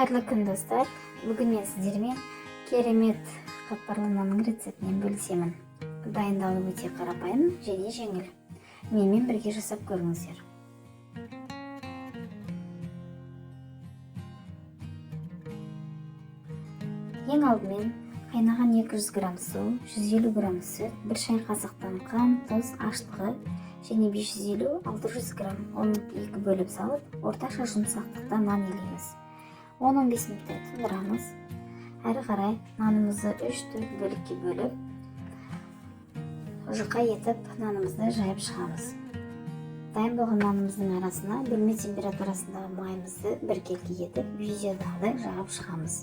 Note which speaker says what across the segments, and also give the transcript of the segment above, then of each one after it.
Speaker 1: Қайырлы күн достар. Бүгін мен сіздермен керемет қатпарлы нанның рецептінен бөлісемін. Дайындалуы өте қарапайым және жеңіл. Менімен бірге жасап көріңіздер. Ең алдымен қайнаған 200 грамм су, 150 грамм сүт, 1 шай қасықтан қант, тұз, аштығы және 550-600 грамм оны 2 бөліп салып, орташа жұмсақтықта нан илейміз. 10-15 минуттай тұндырамыз. Әрі қарай нанымызды 3-4 бөлікке бөліп, жұқа етіп нанымызды жайып шығамыз. Дайын болған нанымыздың арасына бөлме температурасындағы майымызды біркелкі етіп, видеодағыдай жағып шығамыз.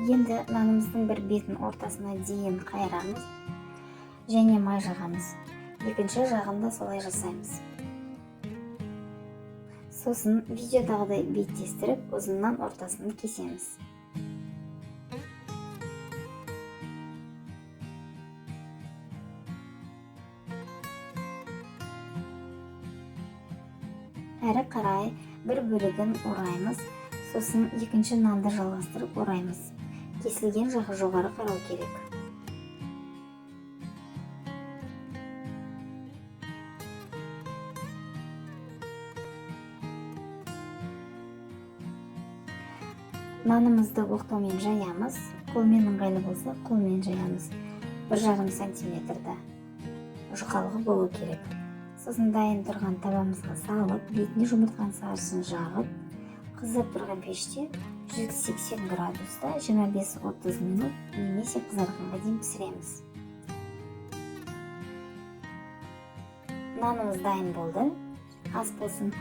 Speaker 1: Енді нанымыздың бір бетін ортасына дейін қайырамыз және май жағамыз. Екінші жағында солай жасаймыз. Сосын видеодағыдай беттестіріп, ұзыннан ортасын кесеміз. Әрі қарай бір бөлігін ораймыз, сосын екінші нанды жалғастырып ораймыз. Кесілген жағы жоғары қарау керек. Нанымызды оқтаумен жаямыз. Қолмен ыңғайлы болса, қолмен жаямыз. 1,5 сантиметрді жұқалығы болу керек. Сосын дайын тұрған табамызға салып, бетіне жұмыртқан сарысын жағып, қызып тұрған пеште 180 градуста 25-30 минут немесе қызарғанға дейін пісіреміз. Нанымыз дайын болды. Ас болсын.